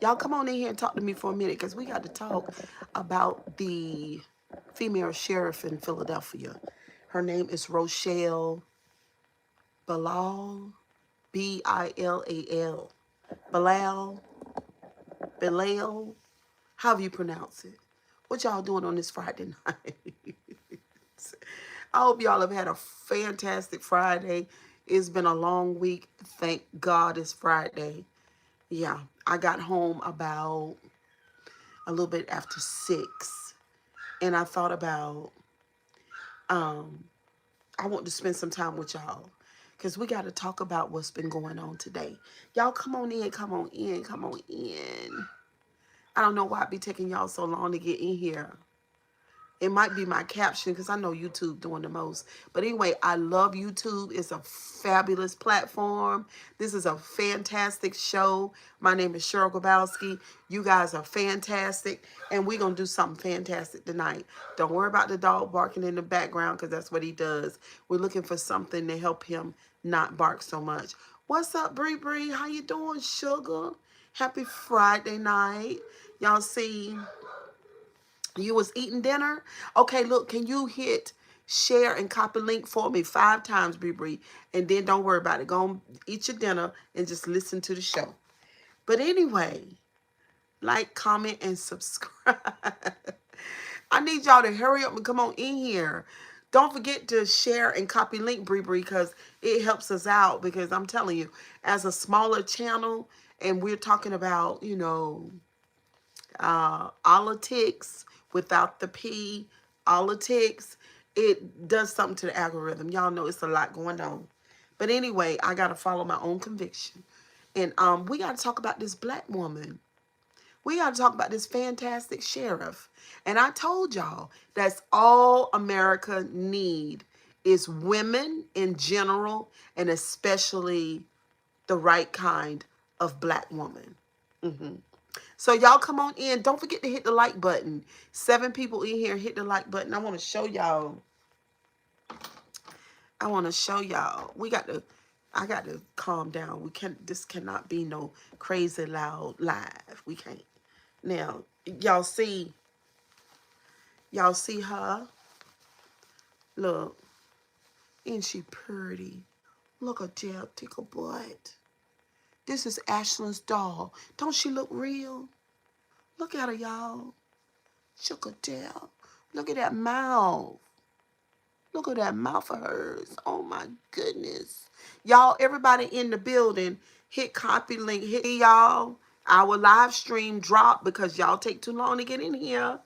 Y'all come on in here and talk to me for a minute because we got to talk about the female sheriff in Philadelphia. Her name is Rochelle Bilal, Bilal. Bilal, Bilal, however you pronounce it. What y'all doing on this Friday night? I hope y'all have had a fantastic Friday. It's been a long week. Thank God it's Friday. Yeah, I got home about a little bit after 6, and I thought about um I want to spend some time with y'all because we got to talk about what's been going on today. Y'all come on in, come on in, come on in. I don't know why it be taking y'all so long to get in here. It might be my caption because I know YouTube doing the most. But anyway, I love YouTube. It's a fabulous platform. This is a fantastic show. My name is Cheryl Grabowski. You guys are fantastic. And we're going to do something fantastic tonight. Don't worry about the dog barking in the background because that's what he does. We're looking for something to help him not bark so much. What's up, Bree Bree? How you doing, sugar? Happy Friday night. Y'all see... You was eating dinner? Okay, look, can you hit share and copy link for me 5 times, Bree Bree? And then don't worry about it. Go and eat your dinner and just listen to the show. But anyway, like, comment, and subscribe. I need y'all to hurry up and come on in here. Don't forget to share and copy link, Bree Bree, because it helps us out. Because I'm telling you, as a smaller channel, and we're talking about, you know, politics without the P, politics, it does something to the algorithm. Y'all know it's a lot going on. But anyway, I got to follow my own conviction. And we got to talk about this black woman. We got to talk about this fantastic sheriff. And I told y'all that's all America need is women in general, and especially the right kind of black woman. So y'all come on in. Don't forget to hit the like button. 7 people in here, hit the like button. I want to show y'all. I want to show y'all. I got to calm down. This cannot be no crazy loud live. We can't. Now, y'all see her? Look, ain't she pretty? Look at that tickle butt. This is Ashlyn's doll. Don't she look real? Look at her, y'all. Sugar tail. Look at that mouth. Look at that mouth of hers. Oh my goodness. Y'all, everybody in the building, hit copy link. Hit y'all. Our live stream dropped because y'all take too long to get in here.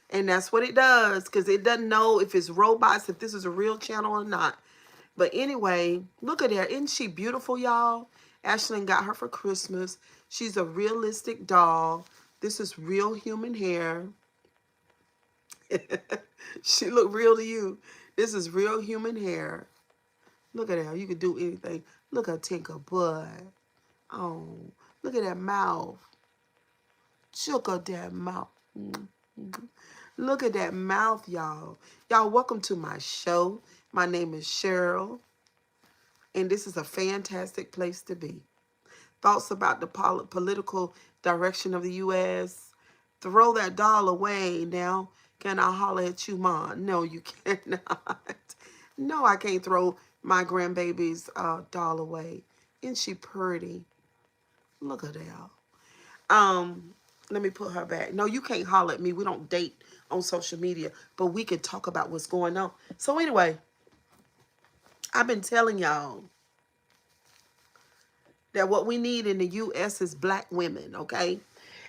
And that's what it does. Because it doesn't know if it's robots, if this is a real channel or not. But anyway, look at her. Isn't she beautiful, y'all? Ashlyn got her for Christmas. She's a realistic doll. This is real human hair. She look real to you. This is real human hair. Look at her. You can do anything. Look at Tinker butt. Oh, look at that mouth. Look at that mouth. Look at that mouth, y'all. Y'all, welcome to my show. My name is Cheryl, and this is a fantastic place to be. Thoughts about the political direction of the U.S.? Throw that doll away now. Can I holler at you, Mom? No, you cannot. No, I can't throw my grandbaby's doll away. Isn't she pretty? Look at that. Let me put her back. No, you can't holler at me. We don't date on social media, but we can talk about what's going on. So anyway, I've been telling y'all that what we need in the U.S. is black women, okay?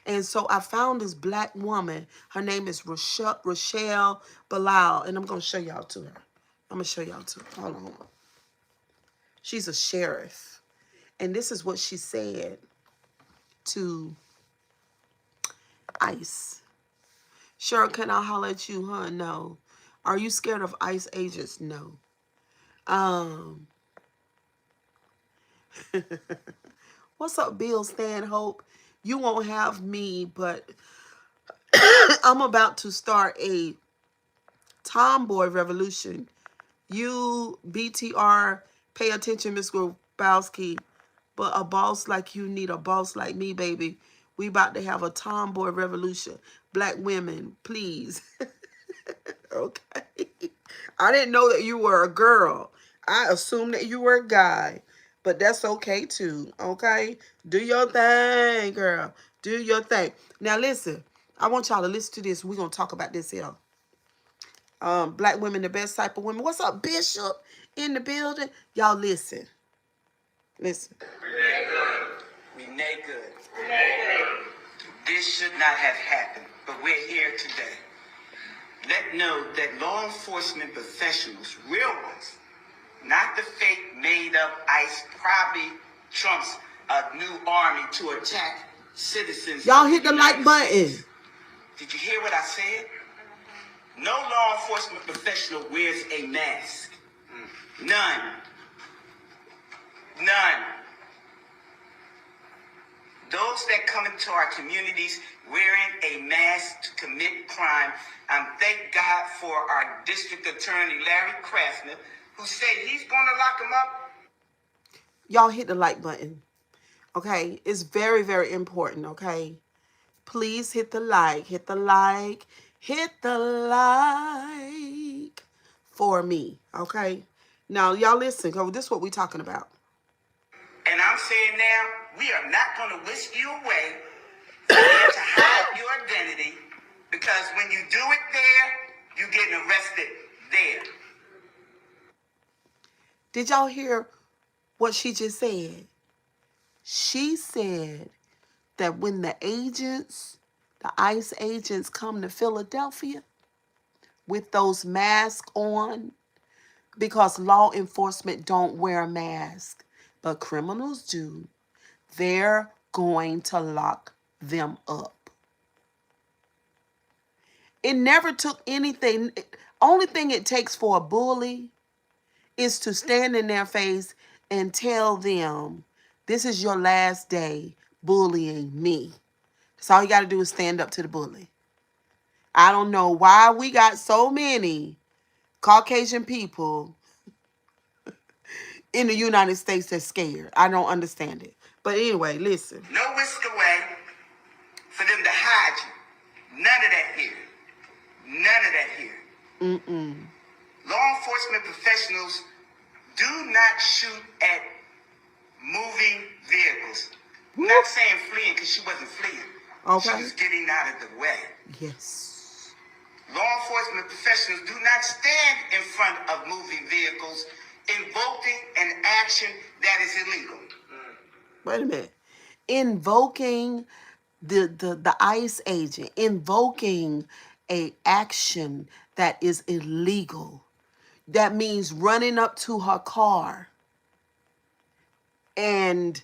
And so I found this black woman. Her name is Rochelle Bilal, and I'm going to show y'all to her. I'm going to show y'all to her. Hold on. She's a sheriff. And this is what she said to ICE. Cheryl, can I holler at you, huh? No. Are you scared of ICE agents? No. What's up, Bill Stanhope? You won't have me, but I'm about to start a tomboy revolution. You, BTR, pay attention, Miss Grabowski. But a boss like you need a boss like me, baby. We about to have a tomboy revolution. Black women, please. Okay. I didn't know that you were a girl. I assumed that you were a guy. But that's okay too. Okay? Do your thing, girl. Do your thing. Now listen. I want y'all to listen to this. We're gonna talk about this here. Black women, the best type of women. What's up, Bishop? In the building? Y'all listen. Listen. We made good. This should not have happened, but we're here today. Let know that law enforcement professionals, real ones, not the fake made-up ICE, probably trumps a new army to attack citizens. Y'all hit the like button. Did you hear what I said? No law enforcement professional wears a mask. None. None. Those that come into our communities wearing a mask to commit crime, thank God for our district attorney, Larry Kraftner, who said he's going to lock them up. Y'all hit the like button. Okay? It's very, very important, okay? Please hit the like. Hit the like. Hit the like for me, okay? Now, y'all listen, because this is what we're talking about. And I'm saying now, we are not going to whisk you away for you to hide your identity, because when you do it there, you're getting arrested there. Did y'all hear what she just said? She said that when the agents, the ICE agents come to Philadelphia with those masks on, because law enforcement don't wear a mask, but criminals do, they're going to lock them up. It never took anything. Only thing it takes for a bully is to stand in their face and tell them, this is your last day bullying me. That's all you got to do is stand up to the bully. I don't know why we got so many Caucasian people in the United States that's scared. I don't understand it. But anyway, listen. No whisk away for them to hide you. None of that here. None of that here. Law enforcement professionals do not shoot at moving vehicles. I'm not saying fleeing, because she wasn't fleeing. Okay. She was getting out of the way. Yes. Law enforcement professionals do not stand in front of moving vehicles invoking an action that is illegal. Wait a minute. Invoking the ICE agent, invoking a action that is illegal. That means running up to her car and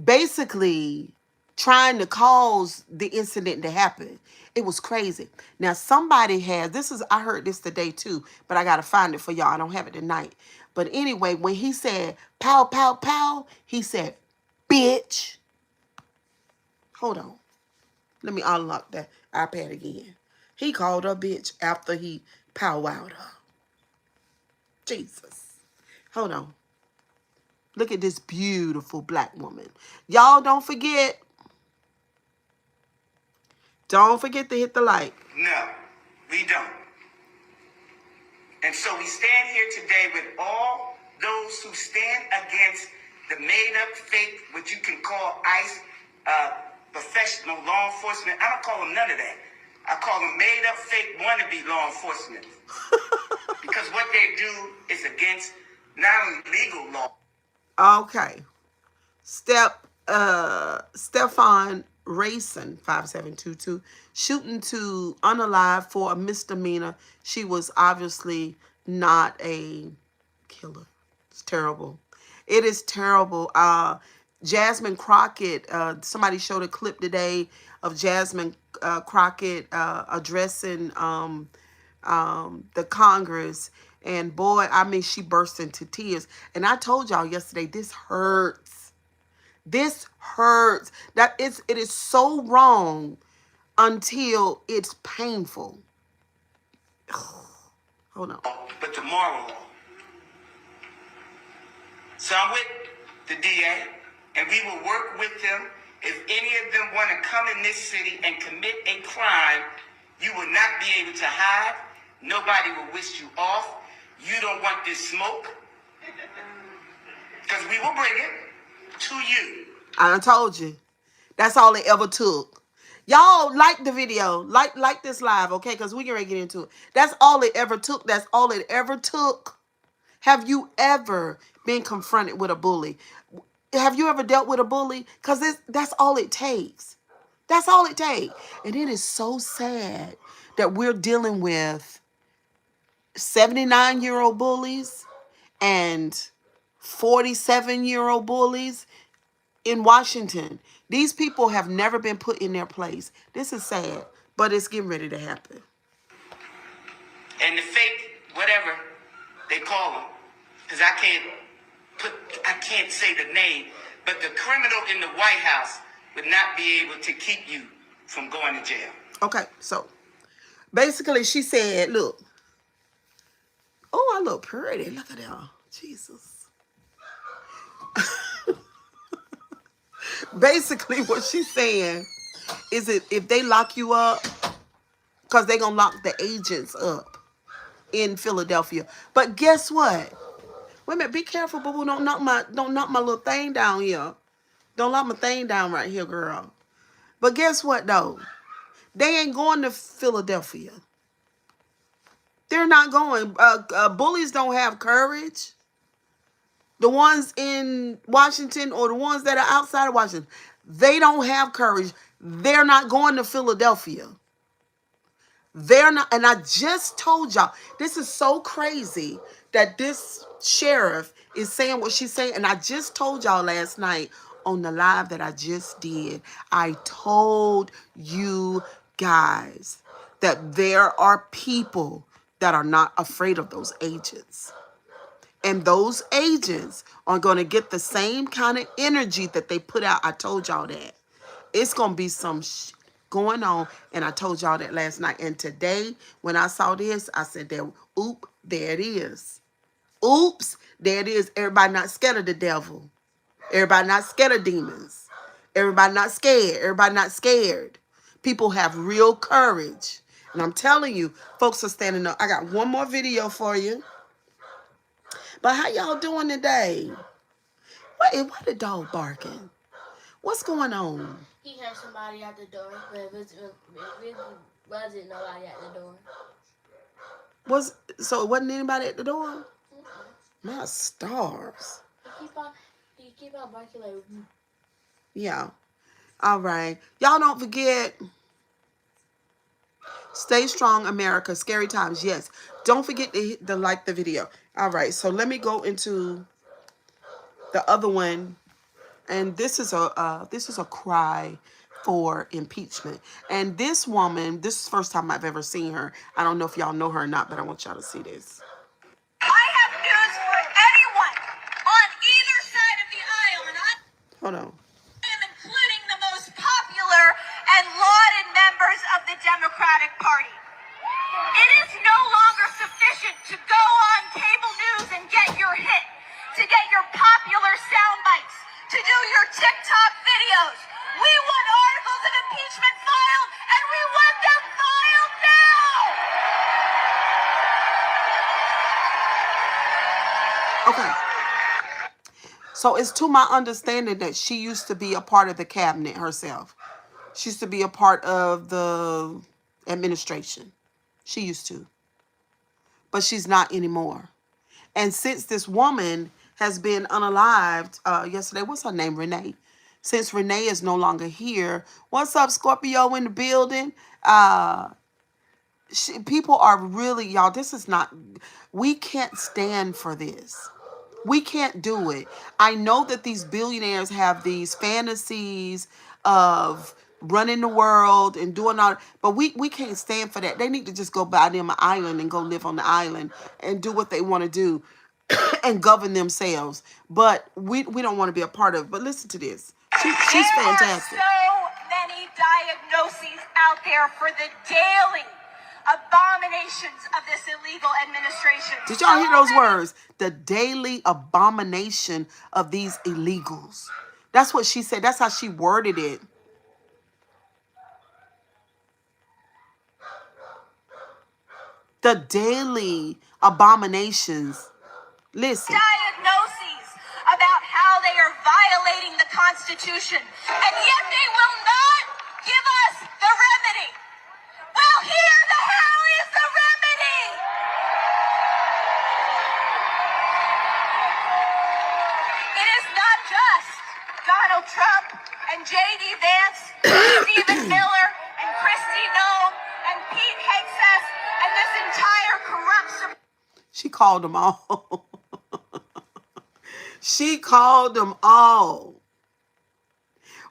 basically trying to cause the incident to happen. It was crazy. Now somebody has, I heard this today too, but I got to find it for y'all. I don't have it tonight. But anyway, when he said, pow, pow, pow, he said, bitch. Hold on. Let me unlock that iPad again. He called her bitch after he powwowed her. Jesus. Hold on. Look at this beautiful black woman. Y'all don't forget. Don't forget to hit the like. No, we don't. And so we stand here today with all those who stand against the made-up, fake, what you can call ICE, professional law enforcement. I don't call them none of that. I call them made-up, fake, wannabe law enforcement. Because what they do is against not only legal law. Okay. Stefan Rayson, 5722, shooting to unalive for a misdemeanor. She was obviously not a killer. It's terrible. It is terrible. Jasmine Crockett, somebody showed a clip today of Jasmine Crockett addressing the Congress. And boy, I mean, she burst into tears. And I told y'all yesterday, this hurts. This hurts. It is so wrong until it's painful. Hold on. But the moral law. So I'm with the DA, and we will work with them If any of them want to come in this city and commit a crime, you will not be able to hide. Nobody will wish you off. You don't want this smoke, because we will bring it to you. I done told you. That's all it ever took. Y'all like the video. Like this live, okay? Because we can ready to get into it. That's all it ever took. That's all it ever took. Have you ever been confronted with a bully? Have you ever dealt with a bully? Because that's all it takes. That's all it takes. And it is so sad that we're dealing with 79-year-old bullies and 47-year-old bullies in Washington. These people have never been put in their place. This is sad, but it's getting ready to happen. And the fake, whatever they call them, because I can't say the name, but the criminal in the White House would not be able to keep you from going to jail. Okay, so basically she said, look, oh, I look pretty. Look at that. Jesus. Basically what she's saying is that if they lock you up, because they're going to lock the agents up in Philadelphia. But guess what? Wait a minute, be careful, boo boo. Don't knock my little thing down here. Don't knock my thing down right here, girl. But guess what though? They ain't going to Philadelphia. They're not going. Bullies don't have courage. The ones in Washington or the ones that are outside of Washington, they don't have courage. They're not going to Philadelphia. They're not. And I just told y'all, this is so crazy that this sheriff is saying what she's saying. And I just told y'all last night on the live that I just did. I told you guys that there are people that are not afraid of those agents. And those agents are going to get the same kind of energy that they put out. I told y'all that. It's going to be some going on. And I told y'all that last night. And today, when I saw this, I said, there it is. Oops, there it is. Everybody not scared of the devil. Everybody not scared of demons. Everybody not scared. Everybody not scared. People have real courage. And I'm telling you, folks are standing up. I got one more video for you. But how y'all doing today? Why the dog barking? What's going on? He heard somebody at the door, but it wasn't nobody at the door. So it wasn't anybody at the door? Mm-mm. My stars. He keep on barking like. Yeah. All right. Y'all don't forget. Stay strong, America. Scary times. Yes. Don't forget to like the video. All right. So let me go into the other one. And this is a cry for impeachment. And this woman, this is the first time I've ever seen her. I don't know if y'all know her or not, but I want y'all to see this. I have news for anyone on either side of the aisle, and Hold on. I am including the most popular and lauded members of the Democratic Party. It is no longer sufficient to go on cable news and get your hit, to get your popular sound bites, to do your TikTok videos. We want articles of impeachment filed, and we want them filed now! Okay. So it's to my understanding that she used to be a part of the cabinet herself. She used to be a part of the administration. She used to. But she's not anymore. And since this woman has been unalived yesterday, what's her name? Renee. Since Renee is no longer here, what's up, Scorpio in the building? People are really, y'all, this is not, we can't stand for this. We can't do it. I know that these billionaires have these fantasies of running the world and doing all, but we can't stand for that. They need to just go buy them an island and go live on the island and do what they want to do and govern themselves. But we don't want to be a part of it. But listen to this. She's fantastic. There are so many diagnoses out there for the daily abominations of this illegal administration. Did y'all hear those words? The daily abomination of these illegals. That's what she said. That's how she worded it. The daily abominations. Listen. Diagnoses about how they are violating the Constitution, and yet they will not give us the remedy. Well, here the hell is the remedy. It is not just Donald Trump and J.D. Vance, Stephen Miller and Kristi Noem and Pete Hegseth and this entire corrupt. She called them all. She called them all.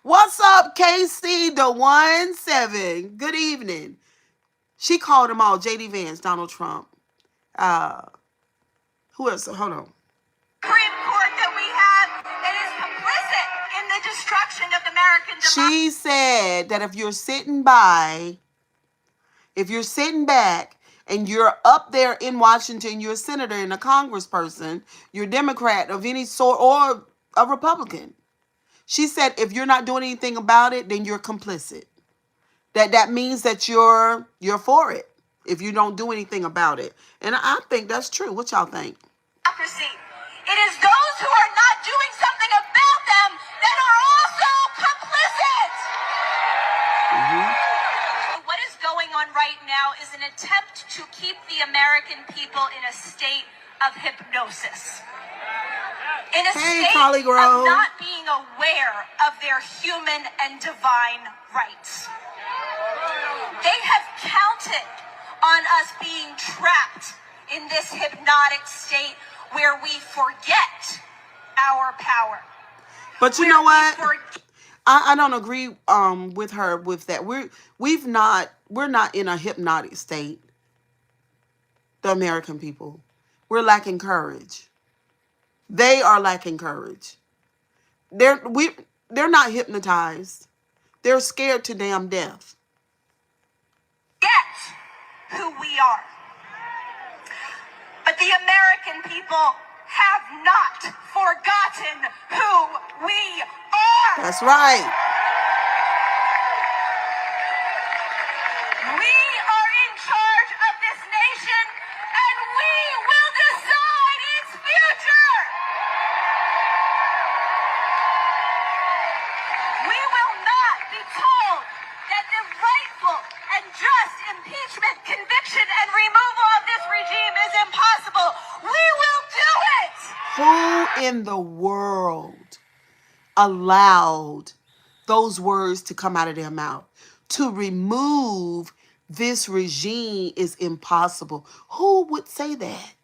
What's up, Casey, the 1-7? Good evening. She called them all. J.D. Vance, Donald Trump. Who else? Hold on. Supreme Court that we have that is complicit in the destruction of American democracy. She said that if you're sitting back and you're up there in Washington, you're a senator and a congressperson, you're a Democrat of any sort or a Republican. She said if you're not doing anything about it, then you're complicit. That means that you're for it if you don't do anything about it. And I think that's true. What y'all think? It is those who are not doing something about them that are also complicit. What is going on right now is an attempt to keep the American people in a state of hypnosis. In a state of not being aware of their human and divine rights. They have counted on us being trapped in this hypnotic state where we forget our power. But you know what? I don't agree with her with that. We're not in a hypnotic state. The American people. We're lacking courage. They are lacking courage. They're not hypnotized. They're scared to damn death. Get who we are. But the American people have not forgotten who we are. That's right. We are in charge of this nation, and we will decide its future. We will not be told that the rightful and just impeachment, conviction, and removal of this regime is impossible. We will do it. Who in the world allowed those words to come out of their mouth? To remove this regime is impossible. Who would say that?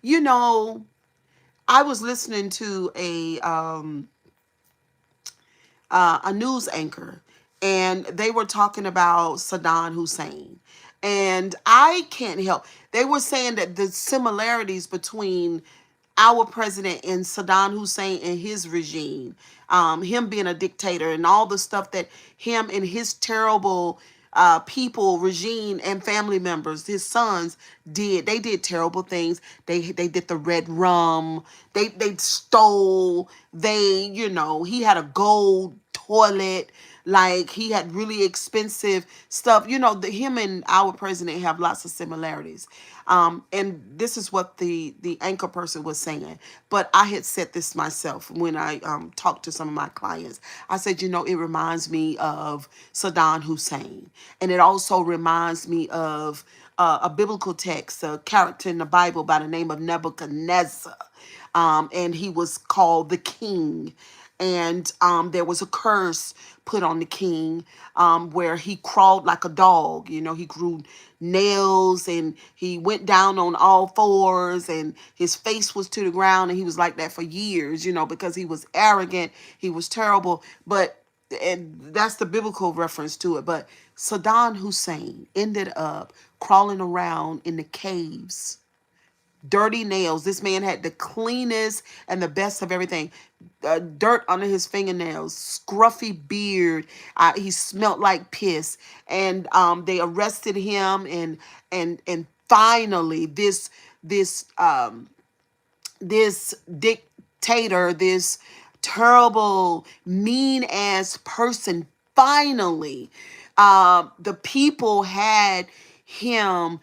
You know, I was listening to a news anchor, and they were talking about Saddam Hussein. And I can't help. They were saying that the similarities between our president and Saddam Hussein and his regime, him being a dictator and all the stuff that him and his terrible people, regime, and family members, his sons did. They did terrible things. They did the red rum. They stole. He had a gold toilet. Like, he had really expensive stuff. Him and our president have lots of similarities. And this is what the anchor person was saying. But I had said this myself when I talked to some of my clients. I said, it reminds me of Saddam Hussein. And it also reminds me of a biblical text, a character in the Bible by the name of Nebuchadnezzar. And he was called the king. And there was a curse put on the king where he crawled like a dog. He grew nails and he went down on all fours and his face was to the ground. And he was like that for years, because he was arrogant. He was terrible. And that's the biblical reference to it. But Saddam Hussein ended up crawling around in the caves. Dirty nails. This man had the cleanest and the best of everything. Dirt under his fingernails, scruffy beard. He smelled like piss. And they arrested him. And finally, this dictator, this terrible, mean ass person. Finally, the people had him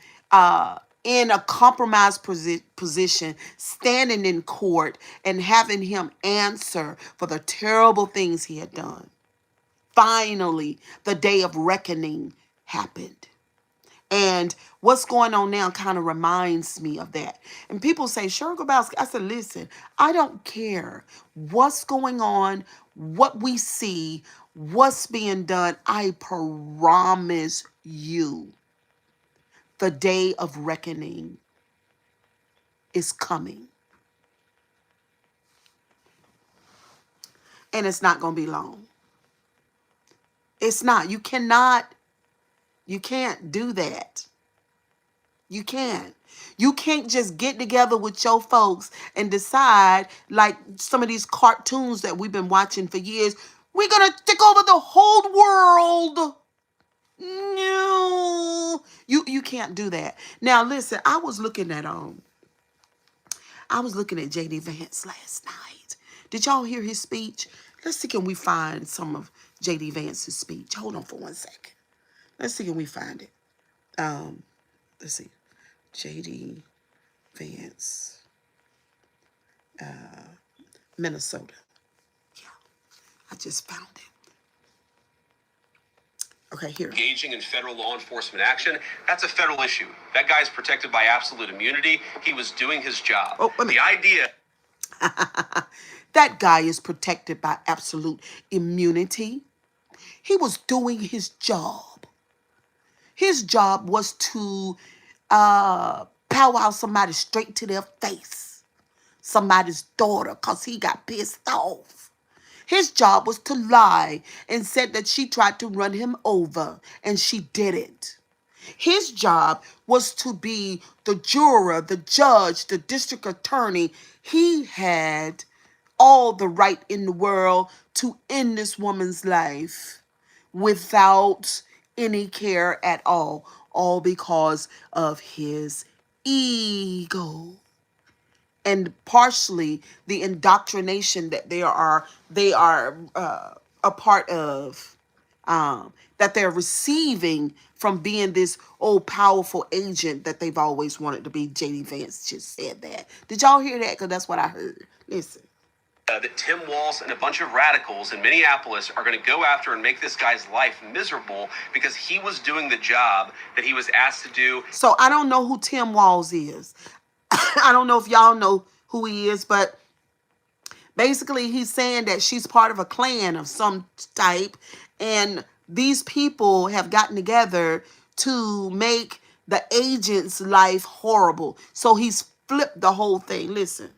in a compromised position, standing in court and having him answer for the terrible things he had done. Finally, the day of reckoning happened. And what's going on now kind of reminds me of that. And people say, Cheryl Grabowski, I said, listen, I don't care what's going on, what we see, what's being done. I promise you, the day of reckoning is coming. And it's not going to be long. It's not. You can't do that. You can't. You can't just get together with your folks and decide, like some of these cartoons that we've been watching for years, we're going to take over the whole world. No. You can't do that. Now listen, I was looking at JD Vance last night. Did y'all hear his speech? Let's see, can we find some of JD Vance's speech? Hold on for 1 second. Let's see, can we find it? Let's see. JD Vance, Minnesota. Yeah, I just found it. Okay, here. Engaging in federal law enforcement action, that's a federal issue. That guy's protected by absolute immunity. He was doing his job. Oh, wait a minute. The idea... That guy is protected by absolute immunity. He was doing his job. His job was to powwow somebody straight to their face. Somebody's daughter, because he got pissed off. His job was to lie and said that she tried to run him over, and she didn't. His job was to be the juror, the judge, the district attorney. He had all the right in the world to end this woman's life without any care at all because of his ego. And partially the indoctrination that they are a part of, that they're receiving from being this old powerful agent that they've always wanted to be. JD Vance just said that. Did y'all hear that? Because that's what I heard. Listen. That Tim Walz and a bunch of radicals in Minneapolis are going to go after and make this guy's life miserable because he was doing the job that he was asked to do. So I don't know who Tim Walz is. I don't know if y'all know who he is, but basically he's saying that she's part of a clan of some type, and these people have gotten together to make the agent's life horrible. So he's flipped the whole thing. Listen.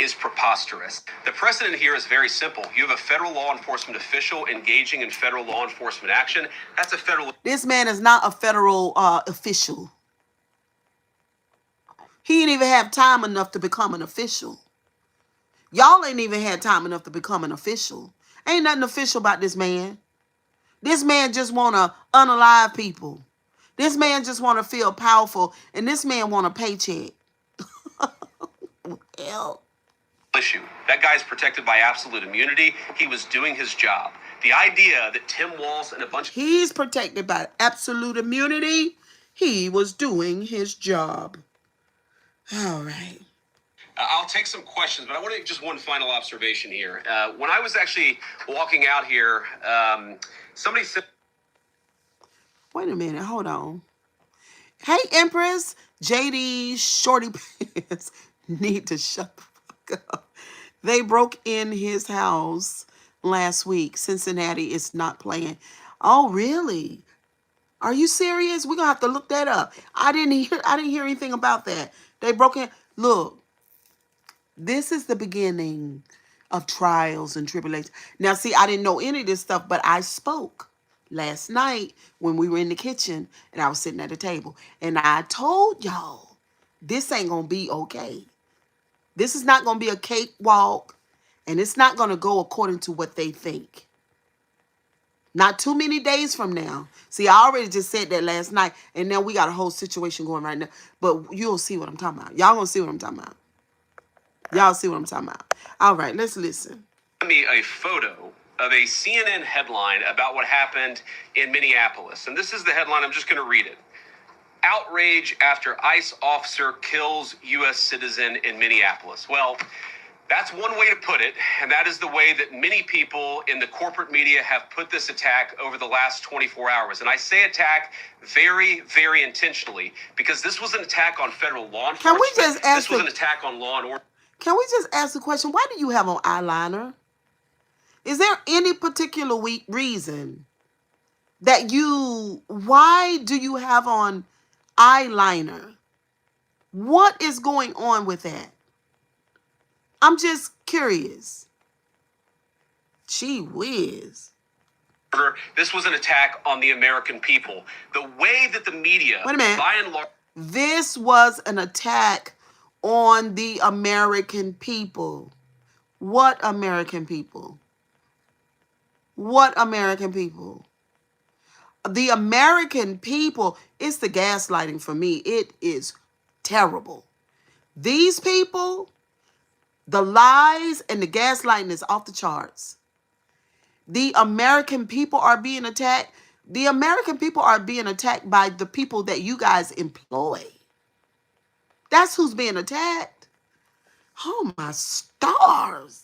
Is preposterous. The precedent here is very simple. You have a federal law enforcement official engaging in federal law enforcement action. That's a federal... This man is not a federal official. He ain't even have time enough to become an official. Y'all ain't even had time enough to become an official. Ain't nothing official about this man. This man just want to unalive people. This man just want to feel powerful. And this man want a paycheck. Hell. Issue. That guy's protected by absolute immunity. He was doing his job. The idea that Tim Walz and a bunch... He's protected by absolute immunity. He was doing his job. All right. I'll take some questions, but I want to make just one final observation here. When I was actually walking out here, somebody said... Wait a minute. Hold on. Hey, Empress. JD Shorty Pants need to shut the fuck up. They broke in his house last week. Cincinnati is not playing. Oh, really? Are you serious? We're gonna have to look that up. I didn't hear anything about that. They broke in. Look, this is the beginning of trials and tribulations. Now, see, I didn't know any of this stuff, but I spoke last night when we were in the kitchen and I was sitting at the table. And I told y'all, this ain't gonna be okay. This is not going to be a cakewalk, and it's not going to go according to what they think. Not too many days from now. See, I already just said that last night, and now we got a whole situation going right now. But you'll see what I'm talking about. Y'all going to see what I'm talking about. Y'all see what I'm talking about. All right, let's listen. Me a photo of a CNN headline about what happened in Minneapolis. And this is the headline. I'm just going to read it. Outrage after ICE officer kills U.S. citizen in Minneapolis. Well, that's one way to put it, and that is the way that many people in the corporate media have put this attack over the last 24 hours. And I say attack very, very intentionally, because this was an attack on federal law enforcement. Can we just ask This was an attack on law and order. Can we just ask the question, why do you have on eyeliner? Is there any particular reason that why do you have on eyeliner? What is going on with that? I'm just curious. Gee whiz. This was an attack on the American people. The way that the media, Wait a minute. by and large, this was an attack on the American people. What American people? What American people? The American people, it's the gaslighting for me. It is terrible. These people, the lies and the gaslighting is off the charts. The American people are being attacked. The American people are being attacked by the people that you guys employ. That's who's being attacked. Oh, my stars.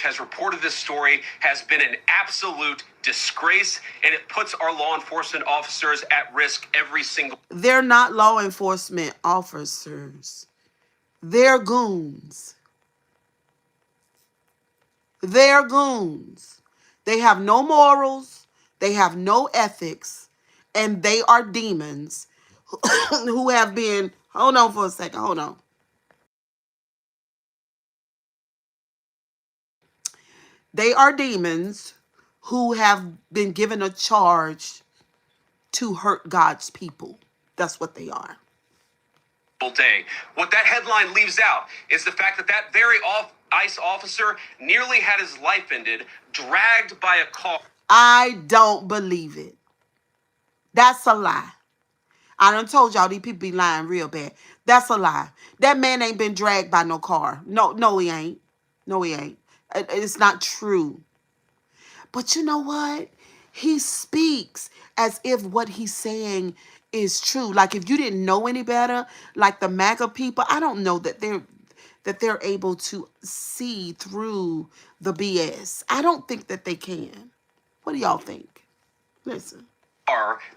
Has reported this story has been an absolute disgrace, and it puts our law enforcement officers at risk every single. They're not law enforcement officers. They're goons. They're goons. They have no morals. They have no ethics. And they are demons who have been, hold on for a second, hold on. They are demons who have been given a charge to hurt God's people. That's what they are. Day. What that headline leaves out is the fact that that very ICE officer nearly had his life ended, dragged by a car. I don't believe it. That's a lie. I done told y'all these people be lying real bad. That's a lie. That man ain't been dragged by no car. No, he ain't. No, he ain't. It's not true. But you know what? He speaks as if what he's saying is true. Like if you didn't know any better, like the MAGA people, I don't know that they're able to see through the BS. I don't think that they can. What do y'all think? Listen.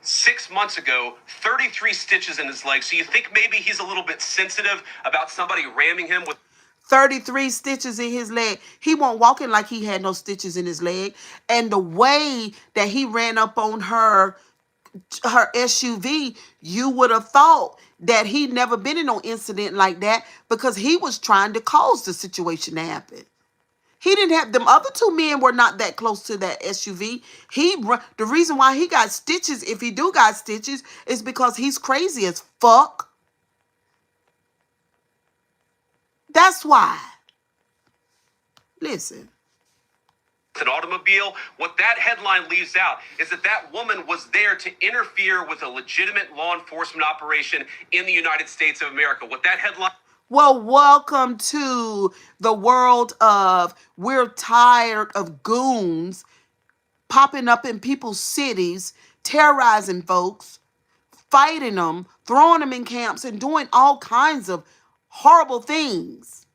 6 months ago, 33 stitches in his leg. So you think maybe he's a little bit sensitive about somebody ramming him with 33 stitches in his leg. He won't walking like he had no stitches in his leg. And the way that he ran up on her SUV, you would have thought that he'd never been in no incident like that because he was trying to cause the situation to happen. He didn't have, them other two men were not that close to that SUV. The reason why he got stitches, if he do got stitches, is because he's crazy as fuck. That's why. Listen. An automobile. What that headline leaves out is that that woman was there to interfere with a legitimate law enforcement operation in the United States of America. What that headline. Well, welcome to the world of we're tired of goons popping up in people's cities, terrorizing folks, fighting them, throwing them in camps, and doing all kinds of horrible things.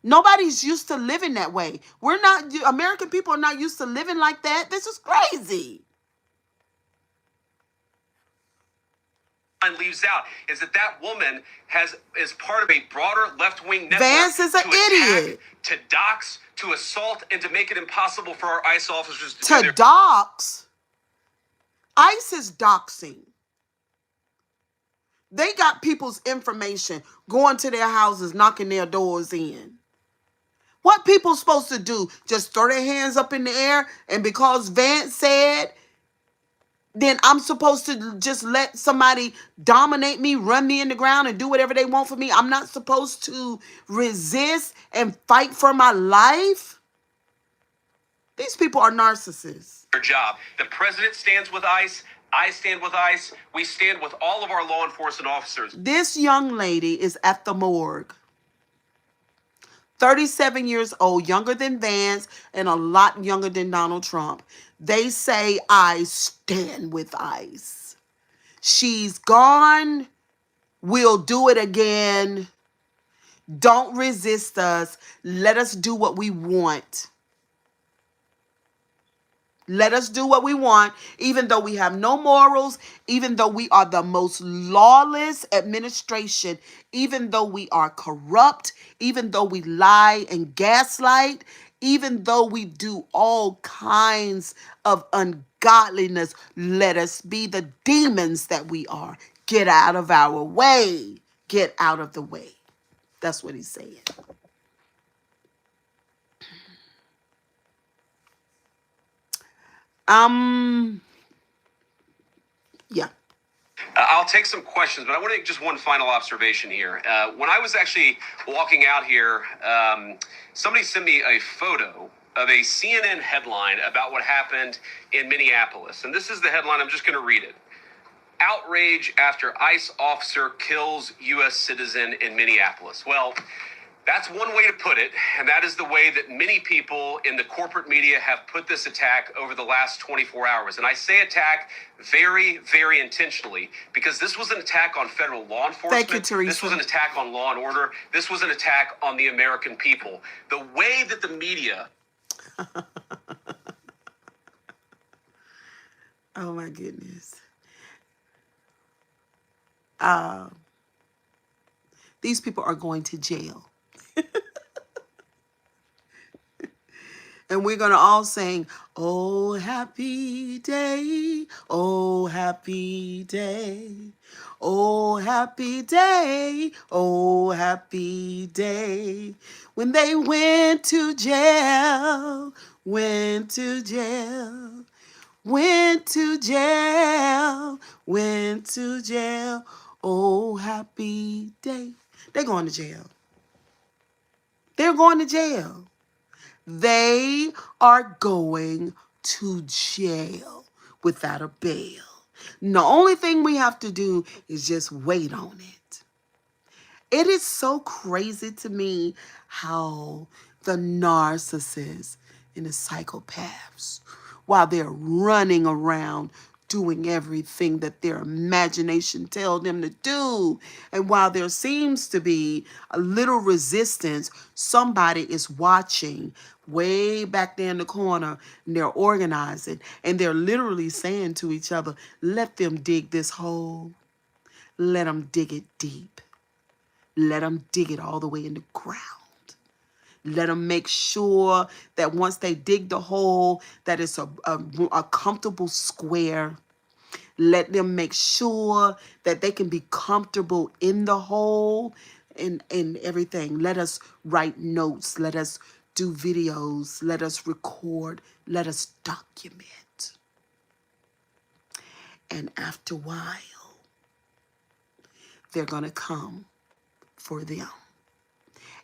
Nobody's used to living that way. American people are not used to living like that. This is crazy. Leaves out is that that woman is part of a broader left-wing network. Vance is an idiot. To dox, to assault, and to make it impossible for our ICE officers to dox. ICE is doxing. They got people's information, going to their houses, knocking their doors in. What people supposed to do? Just throw their hands up in the air, and because Vance said, then I'm supposed to just let somebody dominate me, run me in the ground, and do whatever they want for me? I'm not supposed to resist and fight for my life? These people are narcissists. Their job. The president stands with ICE. I stand with ICE. We stand with all of our law enforcement officers. This young lady is at the morgue. 37 years old, younger than Vance and a lot younger than Donald Trump. They say I stand with ICE. She's gone. We'll do it again. Don't resist us. Let us do what we want. Let us do what we want, even though we have no morals, even though we are the most lawless administration, even though we are corrupt, even though we lie and gaslight, even though we do all kinds of ungodliness. Let us be the demons that we are. Get out of our way. Get out of the way. That's what he's saying. Yeah. I'll take some questions, but I want to make just one final observation here. When I was actually walking out here, somebody sent me a photo of a CNN headline about what happened in Minneapolis. And this is the headline. I'm just going to read it. Outrage after ICE officer kills U.S. citizen in Minneapolis. Well, that's one way to put it, and that is the way that many people in the corporate media have put this attack over the last 24 hours. And I say attack very, very intentionally, because this was an attack on federal law enforcement. Thank you, Teresa. This was an attack on law and order. This was an attack on the American people. The way that the media... Oh, my goodness. These people are going to jail. And we're going to all sing, oh, happy day, oh, happy day, oh, happy day, oh, happy day. When they went to jail, went to jail, went to jail, went to jail, oh, happy day. They're going to jail. They're going to jail. They are going to jail without a bail. And the only thing we have to do is just wait on it. It is so crazy to me how the narcissists and the psychopaths, while they're running around doing everything that their imagination tells them to do, and while there seems to be a little resistance, somebody is watching way back there in the corner, and they're organizing, and they're literally saying to each other, let them dig this hole. Let them dig it deep. Let them dig it all the way in the ground. Let them make sure that once they dig the hole, that it's a comfortable square. Let them make sure that they can be comfortable in the hole and everything. Let us write notes. Let us do videos. Let us record. Let us document. And after a while, they're going to come for them.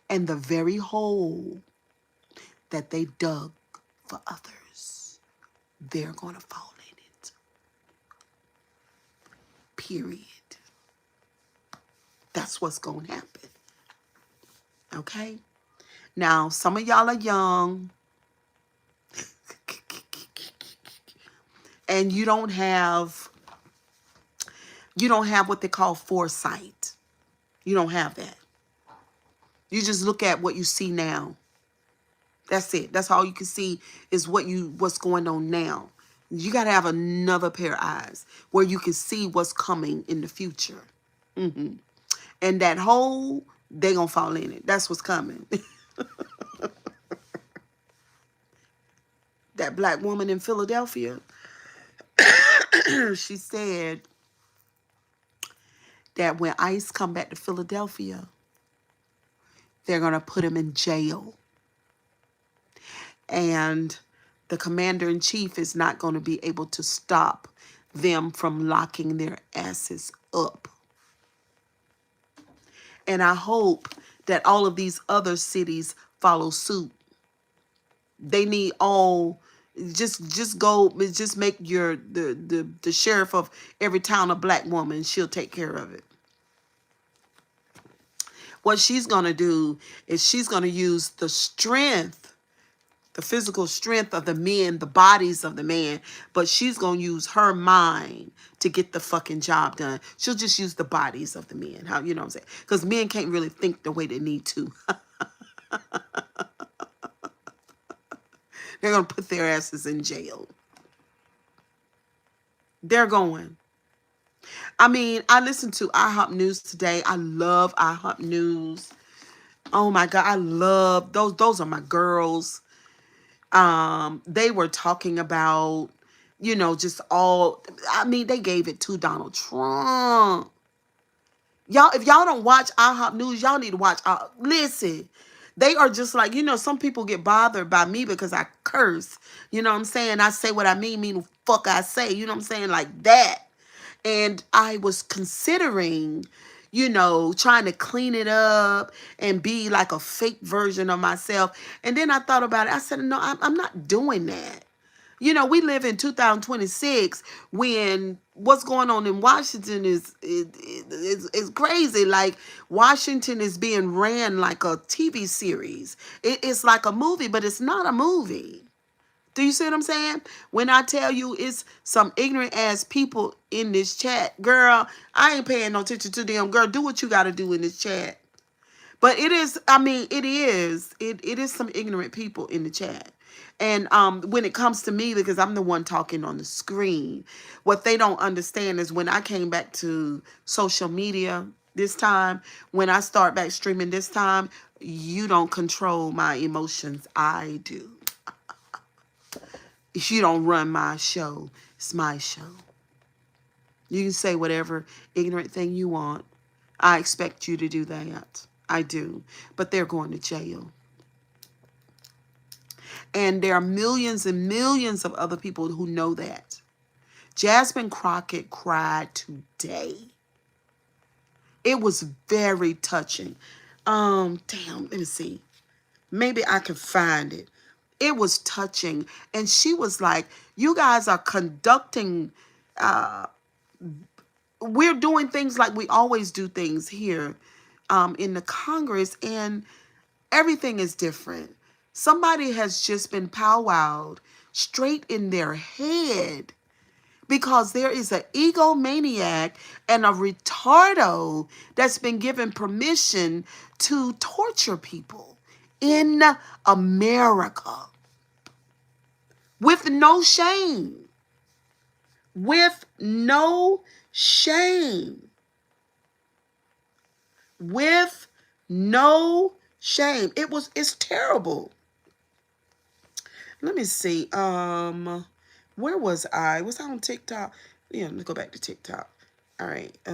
And the very hole that they dug for others, they're going to fall in it. Period. That's what's going to happen. Okay? Now, some of y'all are young. And you don't have what they call foresight. You don't have that. You just look at what you see now. That's it. That's all you can see is what's going on now. You got to have another pair of eyes where you can see what's coming in the future. And that hole, they're going to fall in it. That's what's coming. That black woman in Philadelphia, she said that when ICE come back to Philadelphia, they're going to put him in jail. And the commander-in-chief is not going to be able to stop them from locking their asses up. And I hope that all of these other cities follow suit. They need all, just go, just make the sheriff of every town a black woman. She'll take care of it. What she's going to do is she's going to use the strength, the physical strength of the men, the bodies of the man, but she's going to use her mind to get the fucking job done. She'll just use the bodies of the men. How, you know what I'm saying? Because men can't really think the way they need to. They're going to put their asses in jail. They're going. I mean, I listened to IHOP News today. I love IHOP News. Oh my God, I love those. Those are my girls. They were talking about, you know, just all, I mean, they gave it to Donald Trump. Y'all, if y'all don't watch IHOP News, y'all need to watch. Listen, they are just like, you know, some people get bothered by me because I curse. You know what I'm saying? I say what I mean the fuck I say. You know what I'm saying? Like that. And I was considering, you know, trying to clean it up and be like a fake version of myself. And then I thought about it. I said, no, I'm not doing that. You know, we live in 2026 when what's going on in Washington is crazy. Like Washington is being ran like a TV series. It's like a movie, but it's not a movie. Do you see what I'm saying? When I tell you it's some ignorant ass people in this chat, girl, I ain't paying no attention to them. Girl, do what you got to do in this chat. But it is, I mean, it is some ignorant people in the chat. And when it comes to me, because I'm the one talking on the screen, what they don't understand is when I came back to social media this time, when I start back streaming this time, you don't control my emotions. I do. If you don't run my show, it's my show. You can say whatever ignorant thing you want. I expect you to do that. I do. But they're going to jail. And there are millions and millions of other people who know that. Jasmine Crockett cried today. It was very touching. Damn, let me see. Maybe I can find it. It was touching. And she was like, you guys are conducting, we're doing things like we always do things here in the Congress, and everything is different. Somebody has just been powwowed straight in their head because there is an egomaniac and a retardo that's been given permission to torture people in America with no shame. With no shame. With no shame. It's terrible. Let me see. Where was I? Was I on TikTok? Yeah, let me go back to TikTok. All right. I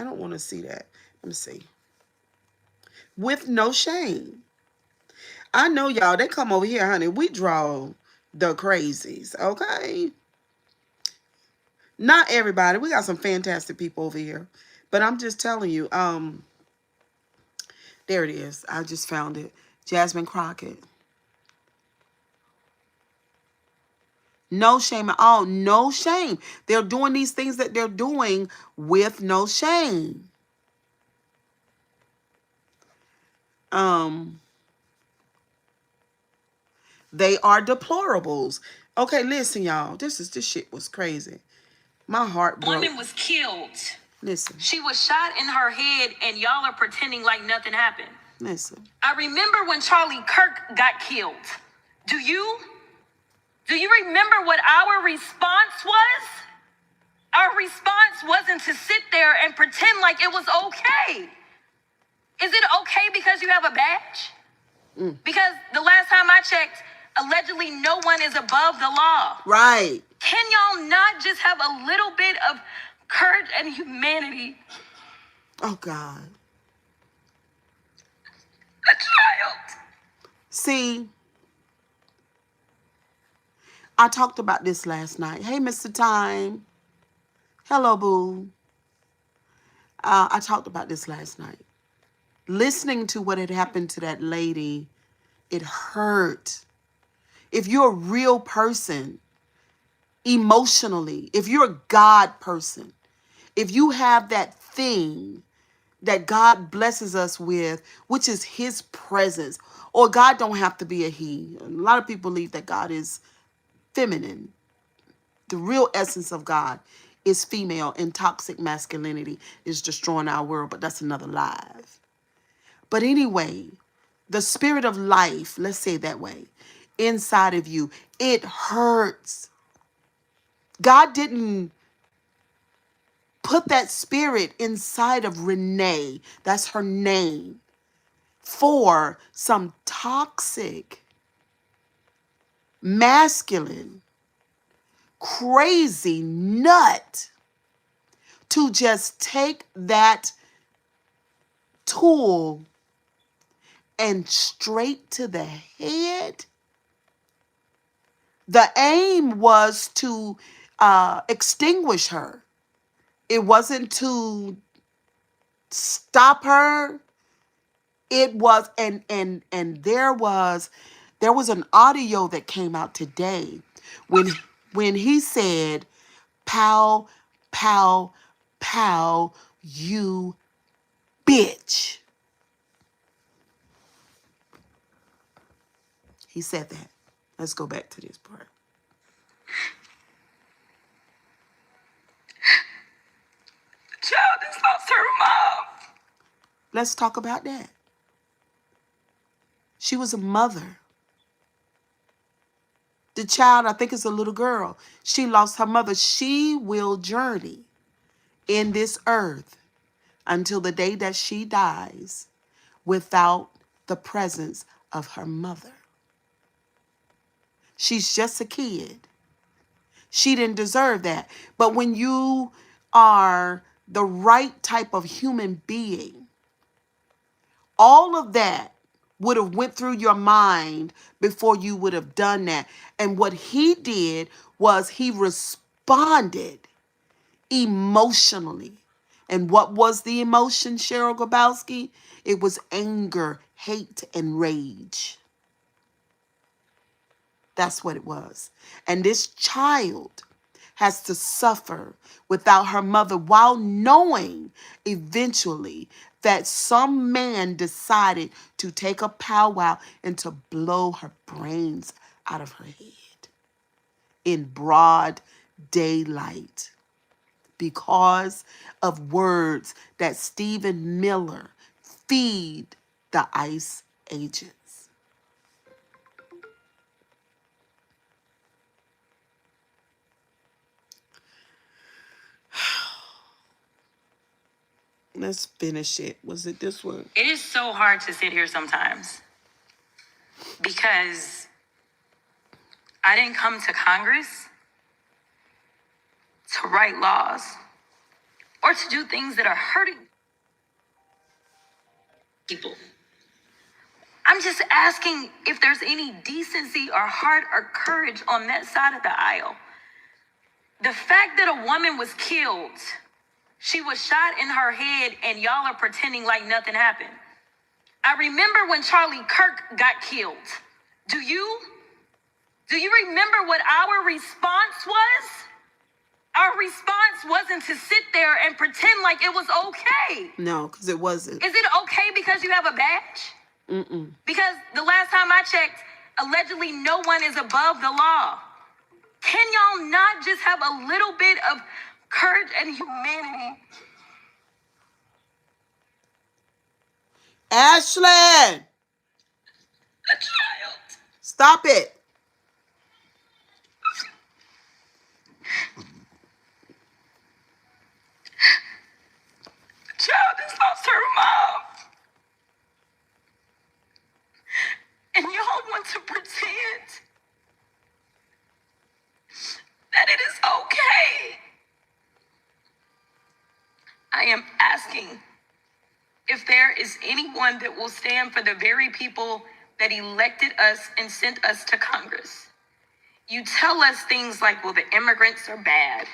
don't want to see that. Let me see. With no shame. I know y'all, they come over here, honey. We draw the crazies, okay? Not everybody. We got some fantastic people over here. But I'm just telling you, there it is. I just found it. Jasmine Crockett. No shame at all. No shame. They're doing these things that they're doing with no shame. They are deplorables. Okay, listen, y'all. This shit was crazy. My heart broke. Woman was killed. Listen. She was shot in her head, and y'all are pretending like nothing happened. Listen. I remember when Charlie Kirk got killed. Do you remember what our response was? Our response wasn't to sit there and pretend like it was okay. Is it okay because you have a badge? Because the last time I checked, allegedly no one is above the law. Right. Can y'all not just have a little bit of courage and humanity? Oh, God. A child. See, I talked about this last night. Hey, Mr. Time. Hello, boo. I talked about this last night. Listening to what had happened to that lady, it hurt. If you're a real person, emotionally, if you're a God person, if you have that thing that God blesses us with, which is his presence. Or God don't have to be a he. A lot of people believe that God is feminine. The real essence of God is female, and toxic masculinity is destroying our world, but that's another live. But anyway, the spirit of life, let's say it that way, inside of you, it hurts. God didn't put that spirit inside of Renee, that's her name, for some toxic, masculine, crazy nut to just take that tool and straight to the head. The aim was to extinguish her. It wasn't to stop her. It was, and there was an audio that came out today when he said, "Pow, pow, pow, you bitch." He said that. Let's go back to this part. Child has lost her mom. Let's talk about that. She was a mother. The child, I think it's a little girl. She lost her mother. She will journey in this earth until the day that she dies without the presence of her mother. She's just a kid. She didn't deserve that. But when you are the right type of human being, all of that would have went through your mind before you would have done that. And what he did was he responded emotionally. And what was the emotion, Cheryl Grabowski? It was anger, hate, and rage. That's what it was. And this child has to suffer without her mother while knowing eventually that some man decided to take a powwow and to blow her brains out of her head in broad daylight because of words that Stephen Miller feed the ICE agents. Let's finish it. Was it this one? It is so hard to sit here sometimes because I didn't come to Congress to write laws or to do things that are hurting people. I'm just asking if there's any decency or heart or courage on that side of the aisle. The fact that a woman was killed, she was shot in her head, and y'all are pretending like nothing happened. I remember when Charlie Kirk got killed. Do you? Do you remember what our response was? Our response wasn't to sit there and pretend like it was okay. No, because it wasn't. Is it okay because you have a badge? Because the last time I checked, allegedly no one is above the law. Can y'all not just have a little bit of courage and humanity? Ashley! A child. Stop it. A child has lost her mom. And y'all want to pretend that it is okay. I am asking if there is anyone that will stand for the very people that elected us and sent us to Congress. You tell us things like, well, the immigrants are bad.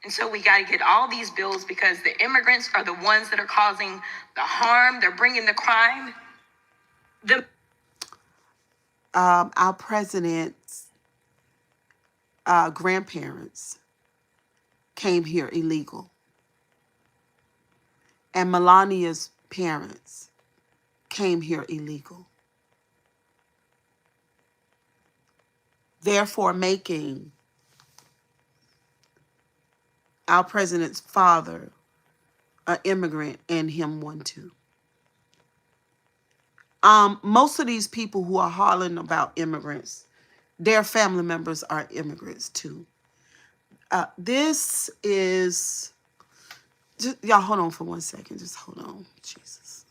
And so we got to get all these bills because the immigrants are the ones that are causing the harm. They're bringing the crime. Our president's grandparents came here illegal. and Melania's parents came here illegal, therefore making our president's father an immigrant and him one too. Most of these people who are hollering about immigrants, their family members are immigrants too. This is just, y'all hold on for 1 second. Just hold on. Jesus.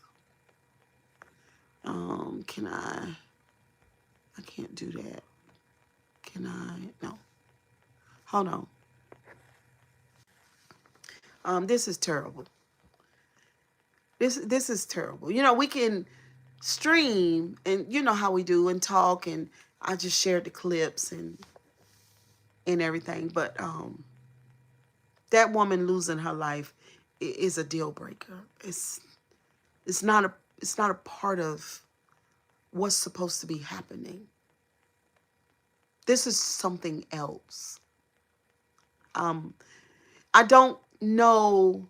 Can I can't do that. Can I? No. Hold on. This is terrible. This is terrible. You know, we can stream and you know how we do and talk, and I just shared the clips and everything, but that woman losing her life is a deal breaker. It's not a part of what's supposed to be happening. This is something else. I don't know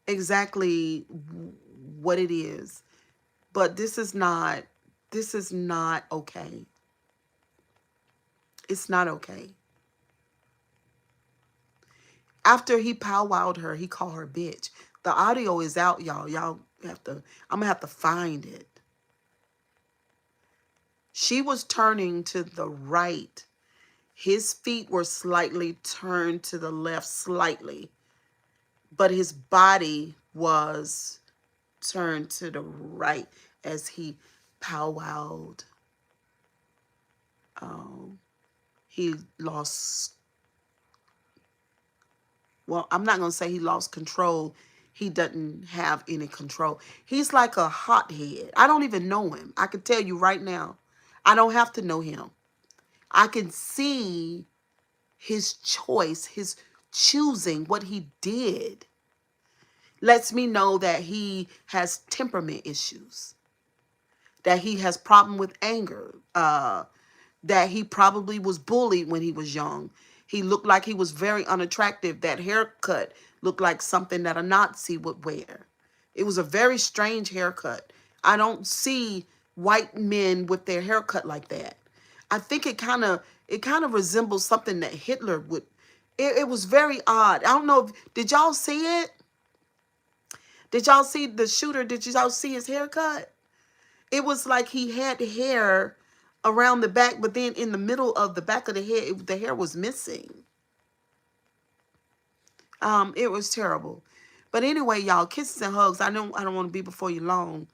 exactly what it is, but this is not okay. It's not okay. After he powwowed her, he called her bitch. The audio is out, y'all. Y'all have to, I'm gonna have to find it. She was turning to the right. His feet were slightly turned to the left, slightly, but his body was turned to the right as he powwowed. He lost, well, I'm not going to say he lost control. He doesn't have any control. He's like a hothead. I don't even know him. I can tell you right now, I don't have to know him. I can see his choice, his choosing, what he did lets me know that he has temperament issues, that he has problem with anger, that he probably was bullied when he was young. He looked like he was very unattractive. That haircut looked like something that a Nazi would wear. It was a very strange haircut. I don't see white men with their haircut like that. I think it kind of resembles something that Hitler would. It was very odd. I don't know. Did y'all see it? Did y'all see the shooter? Did y'all see his haircut? It was like he had hair around the back, but then in the middle of the back of the head, the hair was missing. It was terrible. But anyway, y'all, kisses and hugs. I don't want to be before you long.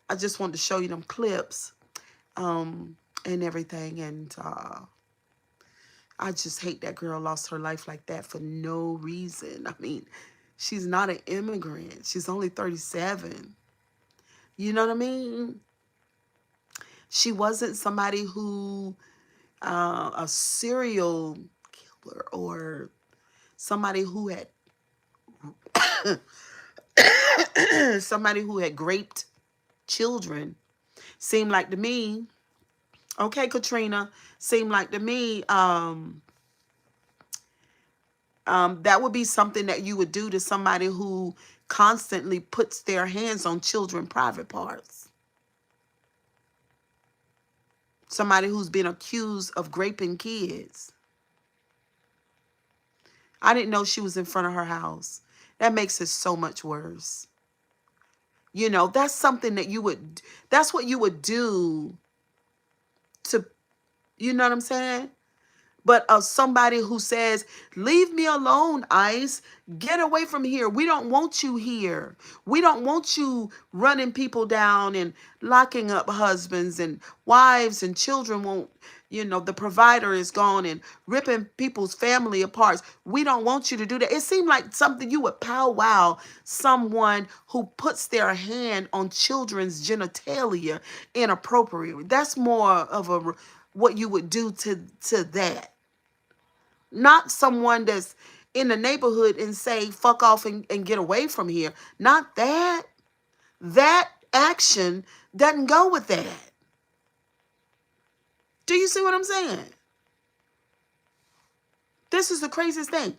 I just wanted to show you them clips, and everything. And I just hate that girl lost her life like that for no reason. I mean, she's not an immigrant. She's only 37. You know what I mean? She wasn't somebody who, a serial killer or somebody who had, somebody who had raped children. Seemed like to me, okay, Katrina, seemed like to me, that would be something that you would do to somebody who constantly puts their hands on children's private parts. Somebody who's been accused of raping kids. I didn't know she was in front of her house. That makes it so much worse. You know, that's something that that's what you would do to, you know what I'm saying? But somebody who says, leave me alone, ICE. Get away from here. We don't want you here. We don't want you running people down and locking up husbands and wives, and children won't, you know, the provider is gone and ripping people's family apart. We don't want you to do that. It seemed like something you would powwow someone who puts their hand on children's genitalia inappropriately. That's more of a what you would do to that. Not someone that's in the neighborhood and say, fuck off and get away from here. Not that. That action doesn't go with that. Do you see what I'm saying? This is the craziest thing.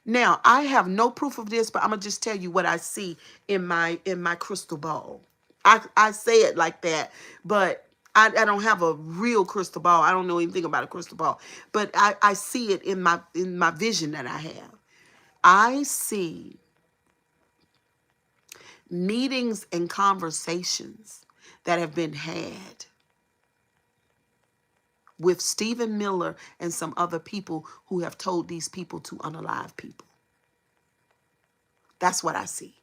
Now, I have no proof of this, but I'm gonna just tell you what I see in my crystal ball. I say it like that, but I don't have a real crystal ball. I don't know anything about a crystal ball, but I see it in my vision that I have. I see meetings and conversations that have been had with Stephen Miller and some other people who have told these people to unalive people. That's what I see.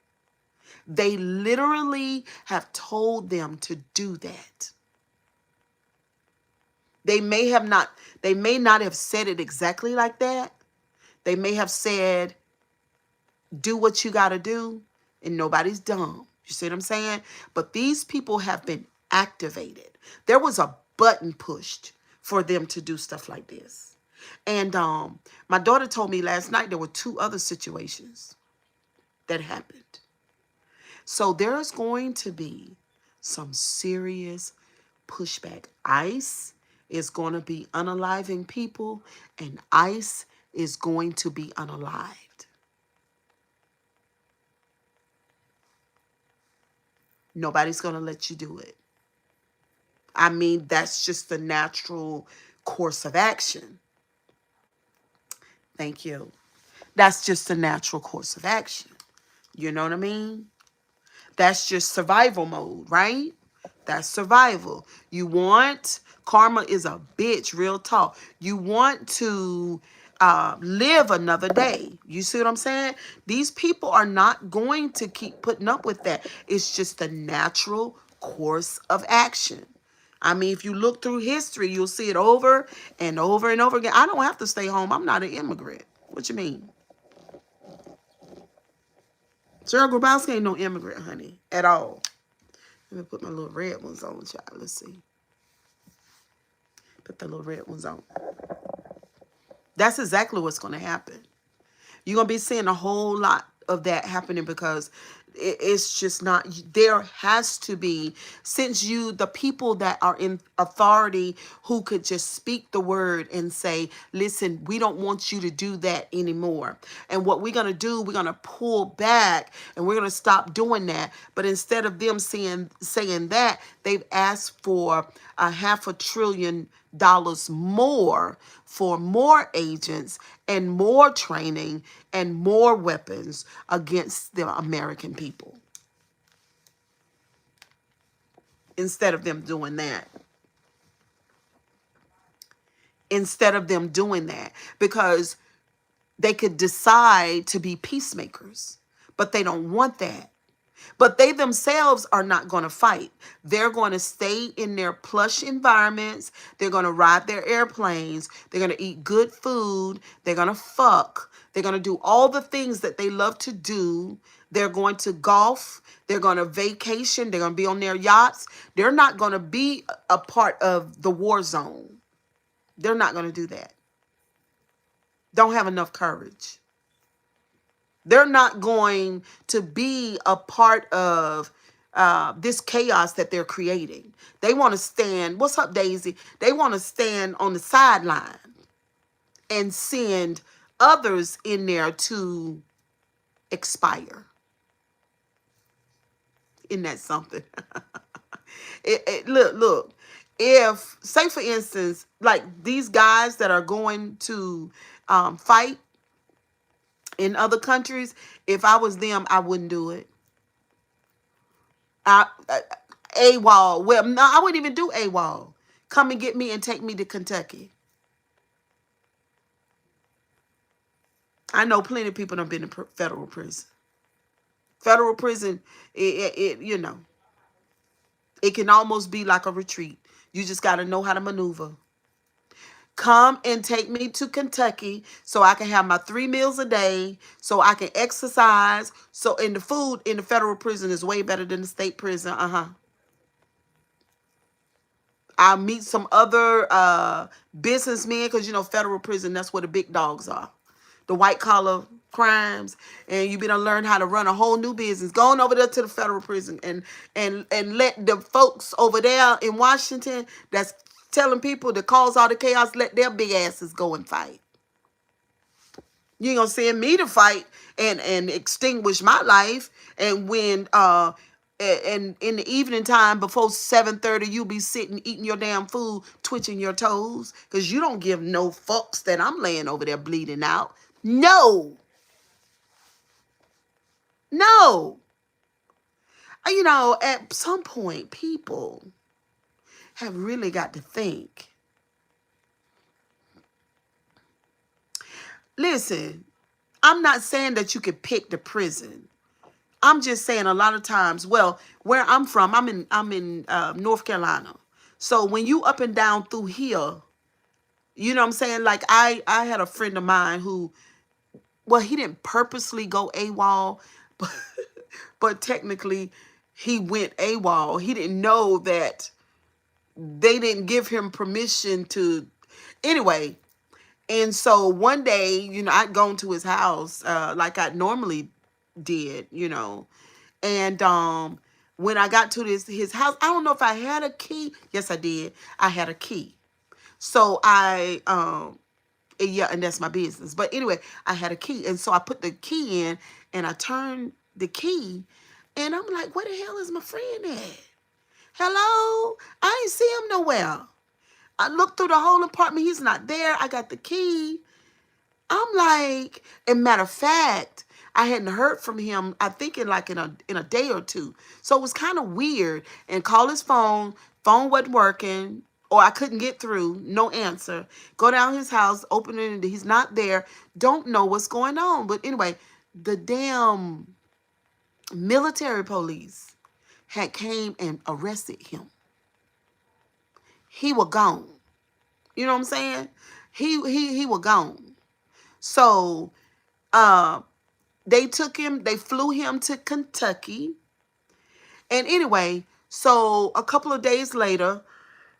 They literally have told them to do that. They may have not, they may not have said it exactly like that. They may have said, do what you got to do, and nobody's dumb. You see what I'm saying? But these people have been activated. There was a button pushed for them to do stuff like this. And my daughter told me last night there were two other situations that happened. So there's going to be some serious pushback. ICE is going to be unaliving people, and ICE is going to be unalived. Nobody's going to let you do it. I mean, that's just the natural course of action. Thank you. That's just the natural course of action. You know what I mean? That's just survival mode, right? That's survival. You want, karma is a bitch, real talk. You want to live another day. You see what I'm saying? These people are not going to keep putting up with that. It's just the natural course of action. I mean, if you look through history, you'll see it over and over and over again. I don't have to stay home. I'm not an immigrant. What you mean? Cheryl Grabowski ain't no immigrant, honey, at all. Let me put my little red ones on, child. Let's see. Put the little red ones on. That's exactly what's going to happen. You're going to be seeing a whole lot of that happening because it's just not, there has to be, since the people that are in authority who could just speak the word and say, listen, we don't want you to do that anymore. And what we're going to do, we're going to pull back and we're going to stop doing that. But instead of them saying that, they've asked for $500 billion more for more agents and more training and more weapons against the American people. Instead of them doing that. Instead of them doing that. Because they could decide to be peacemakers. But they don't want that. But they themselves are not going to fight. They're going to stay in their plush environments. They're going to ride their airplanes. They're going to eat good food. They're going to fuck. They're going to do all the things that they love to do. They're going to golf. They're going to vacation. They're going to be on their yachts. They're not going to be a part of the war zone. They're not going to do that. Don't have enough courage. They're not going to be a part of this chaos that they're creating. They want to stand, what's up, Daisy? They want to stand on the sideline and send others in there to expire. Isn't that something? Look. If, say for instance, like these guys that are going to fight in other countries, if I was them, I wouldn't do it. AWOL. Well, no, I wouldn't even do AWOL. Come and get me and take me to Kentucky. I know plenty of people that have been in federal prison. Federal prison, you know, it can almost be like a retreat. You just got to know how to maneuver. Come and take me to Kentucky so I can have my 3 meals a day, so I can exercise. So, and the food in the federal prison is way better than the state prison. I'll meet some other businessmen because, you know, federal prison, that's where the big dogs are. The white collar crimes. And you better learn how to run a whole new business. Going over there to the federal prison and let the folks over there in Washington that's telling people to cause all the chaos, let their big asses go and fight. You ain't gonna send me to fight and extinguish my life. And when and in the evening time before 7:30, you be sitting eating your damn food, twitching your toes, because you don't give no fucks that I'm laying over there bleeding out. No, no. At some point, people have really got to think. Listen, I'm not saying that you could pick the prison. I'm just saying a lot of times, well, where I'm from, I'm in North Carolina. So when you up and down through here, you know what I'm saying? Like I had a friend of mine who, well, he didn't purposely go AWOL, but but technically he went AWOL. He didn't know that they didn't give him permission to, anyway. And so one day, I'd gone to his house, like I normally did, and when I got to his house, I don't know if I had a key. Yes, I did. I had a key. So yeah, and that's my business. But anyway, I had a key, and so I put the key in, and I turned the key, and I'm like, where the hell is my friend at? Hello? I ain't see him nowhere. I looked through the whole apartment. He's not there. I got the key. I'm like, and matter of fact, I hadn't heard from him, I think in a day or two. So it was kind of weird. And call his phone wasn't working, or I couldn't get through, no answer. Go down his house, open it, he's not there. Don't know what's going on. But anyway, the damn military police had came and arrested him. He was gone. You know what I'm saying? He was gone. So uh they flew him to Kentucky. And anyway, so a couple of days later,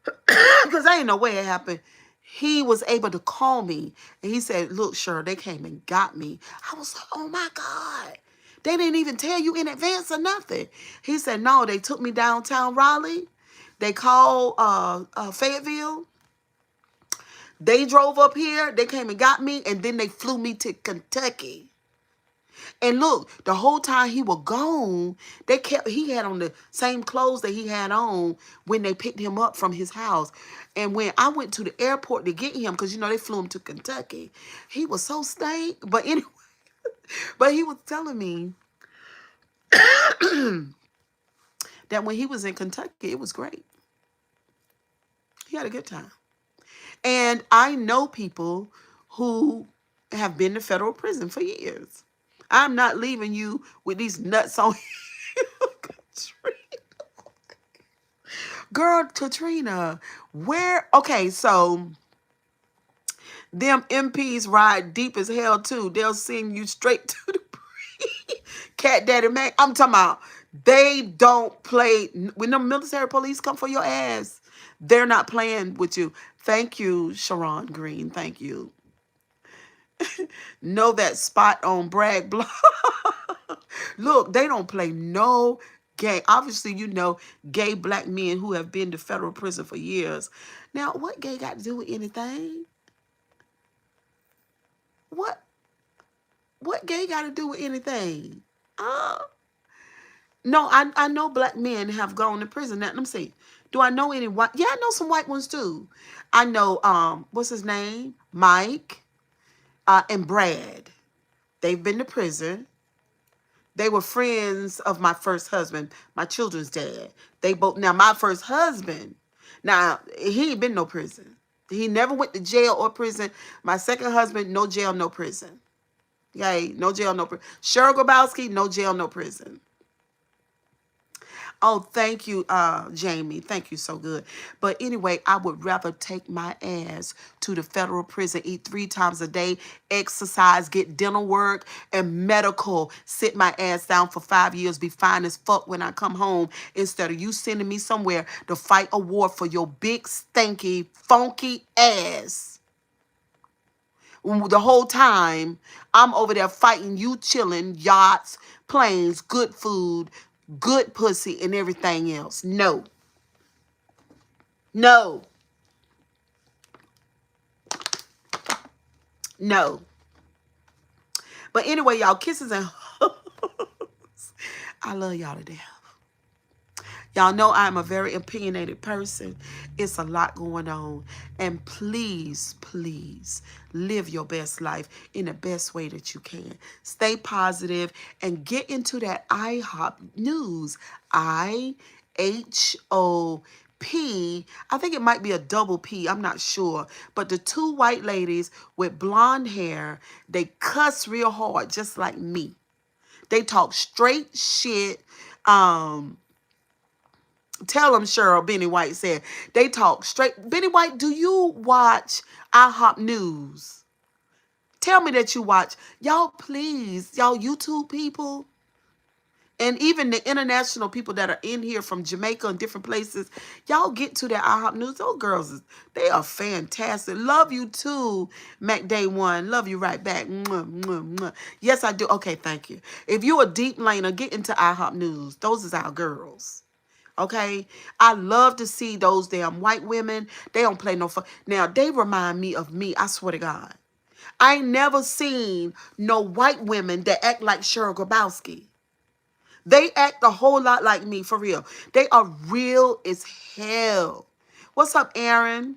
because I didn't know where it happened, he was able to call me. And he said, look, sure, they came and got me. I was like, oh my God. They didn't even tell you in advance or nothing. He said, no, they took me downtown Raleigh. They called Fayetteville. They drove up here. They came and got me. And then they flew me to Kentucky. And look, the whole time he was gone, he had on the same clothes that he had on when they picked him up from his house. And when I went to the airport to get him, because they flew him to Kentucky, he was so stank. But anyway, but he was telling me that when he was in Kentucky, it was great. He had a good time. And I know people who have been to federal prison for years. I'm not leaving you with these nuts on you. Girl, Katrina, okay, so them MPs ride deep as hell too. They'll send you straight to the Cat Daddy Mac. I'm talking about they don't play. When the military police come for your ass, they're not playing with you. Thank you, Sharon Green. Thank you. Know that spot on Bragg Block. Look, they don't play no gay. Obviously, gay black men who have been to federal prison for years. Now, what gay got to do with anything? What gay got to do with anything? Uh, no, I know black men have gone to prison. Now, let me see. Do I know any white? Yeah, I know some white ones too. I know what's his name? Mike and Brad. They've been to prison. They were friends of my first husband, my children's dad. Now my first husband, now he ain't been no prison. He never went to jail or prison. My second husband, no jail, no prison. Okay, no jail, no prison. Cheryl Grabowski, no jail, no prison. Oh, thank you, Jamie. Thank you, so good. But anyway, I would rather take my ass to the federal prison, eat 3 times a day, exercise, get dental work and medical, sit my ass down for 5 years, be fine as fuck when I come home, instead of you sending me somewhere to fight a war for your big, stanky, funky ass. The whole time I'm over there fighting, you chilling, yachts, planes, good food, good pussy, and everything else. No. No. No. But anyway, y'all, kisses and hugs. I love y'all to death. Y'all know I'm a very opinionated person. It's a lot going on. And please, please live your best life in the best way that you can. Stay positive and get into that IHOP news. IHOP. I think it might be a double P. I'm not sure. But the two white ladies with blonde hair, they cuss real hard, just like me. They talk straight shit. Tell them, Cheryl, Benny White said. They talk straight. Benny White, do you watch IHOP News? Tell me that you watch. Y'all, please, y'all YouTube people, and even the international people that are in here from Jamaica and different places, y'all get to that IHOP News. Those girls, they are fantastic. Love you too, Mac Day One. Love you right back. Mwah, mwah, mwah. Yes, I do. Okay, thank you. If you a deep laner, get into IHOP News. Those is our girls. Okay, I love to see those damn white women. They don't play no fun. Now, they remind me of me. I swear to God. I ain't never seen no white women that act like Cheryl Grabowski. They act a whole lot like me, for real. They are real as hell. What's up, Aaron?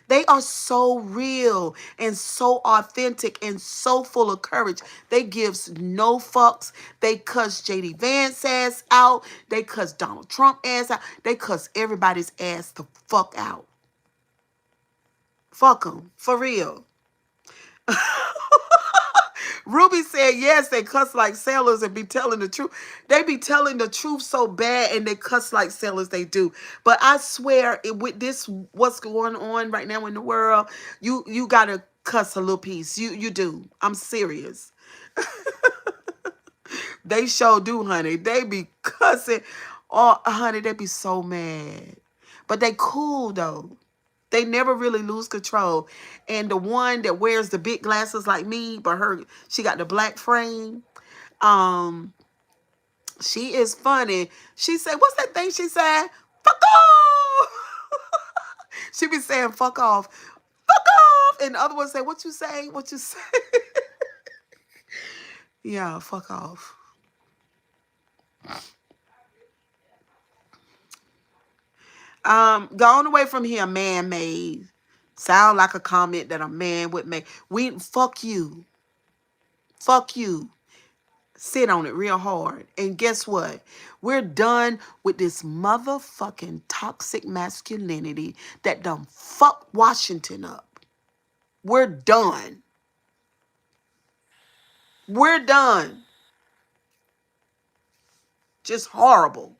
They are so real and so authentic and so full of courage. They gives no fucks. They cuss JD Vance ass out. They cuss Donald Trump ass out. They cuss everybody's ass the fuck out. Fuck them. For real. Ruby said, yes, they cuss like sailors and be telling the truth. They be telling the truth so bad and they cuss like sailors, they do. But I swear, with this, what's going on right now in the world, you got to cuss a little piece. You do. I'm serious. They sure do, honey. They be cussing. Oh, honey, they be so mad. But they cool, though. They never really lose control. And the one that wears the big glasses like me, but she got the black frame. She is funny. She said, what's that thing she said? Fuck off. She be saying fuck off. Fuck off. And the other one say, what you say? What you say? Yeah, fuck off. Going away from here, man-made. Sound like a comment that a man would make. Fuck you. Fuck you. Sit on it real hard. And guess what? We're done with this motherfucking toxic masculinity that done fuck Washington up. We're done. We're done. Just horrible.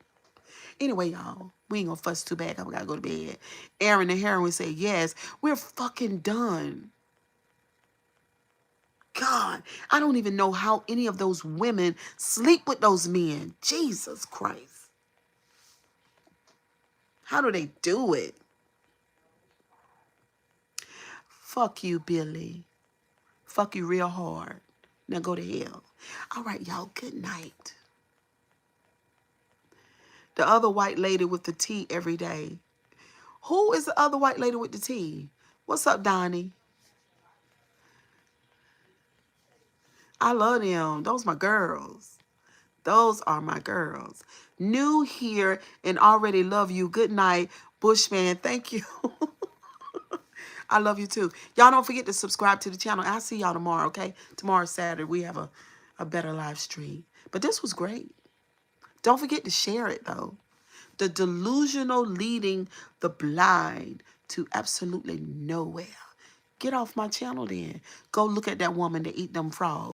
Anyway, y'all, we ain't gonna fuss too bad. I gotta go to bed. Aaron and Heron would say, yes, we're fucking done. God, I don't even know how any of those women sleep with those men. Jesus Christ. How do they do it? Fuck you, Billy. Fuck you real hard. Now go to hell. All right, y'all, good night. The other white lady with the tea every day. Who is the other white lady with the tea? What's up, Donnie? I love them. Those my girls. Those are my girls. New here and already love you. Good night, Bushman. Thank you. I love you too. Y'all don't forget to subscribe to the channel. I'll see y'all tomorrow, okay? Tomorrow's Saturday. We have a better live stream. But this was great. Don't forget to share it, though. The delusional leading the blind to absolutely nowhere. Get off my channel then. Go look at that woman that eat them frogs.